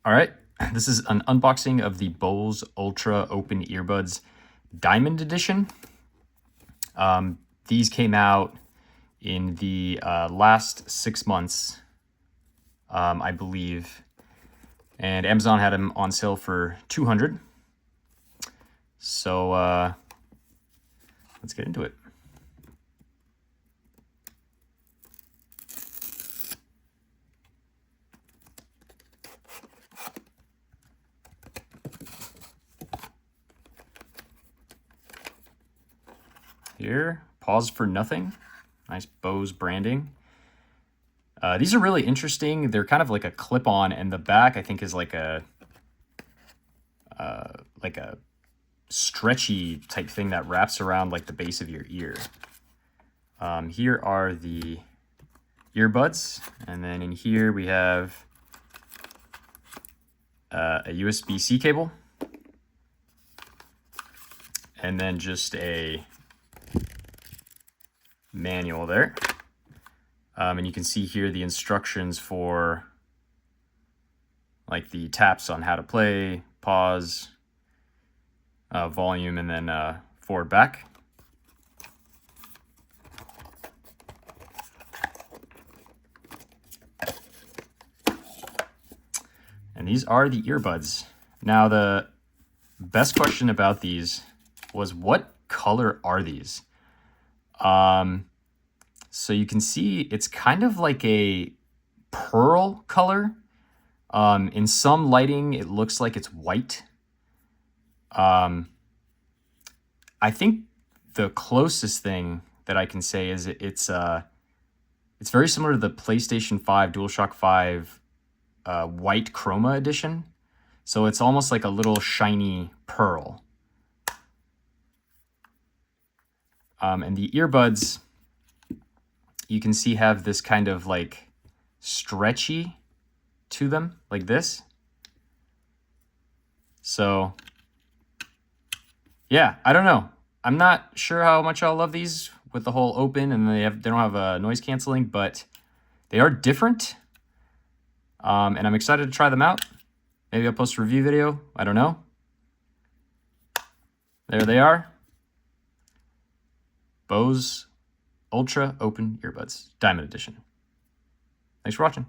All right, this is an unboxing of the Bose Ultra Open Earbuds Diamond Edition. These came out in the last 6 months, I believe, and Amazon had them on sale for $200. So let's get into it. Here, pause for nothing. Nice Bose branding. These are really interesting. They're kind of like a clip-on, and the back I think is like a stretchy type thing that wraps around like the base of your ear. Here are the earbuds, and then in here we have a USB-C cable, and then just a manual there. And you can see here the instructions for like the taps on how to play, pause, volume, and then forward back. And these are the earbuds. Now, the best question about these was, what color are these? So you can see it's kind of like a pearl color. In some lighting, it looks like it's white. I think the closest thing that I can say is it's very similar to the PlayStation 5 DualShock 5 white chroma edition. So it's almost like a little shiny pearl. And the earbuds, you can see, have this kind of like stretchy to them, like this. So yeah, I don't know. I'm not sure how much I'll love these with the whole open, and they don't have a noise canceling, but they are different. And I'm excited to try them out. Maybe I'll post a review video. I don't know. There they are. Bose Ultra Open Earbuds Diamond Edition. Thanks for watching.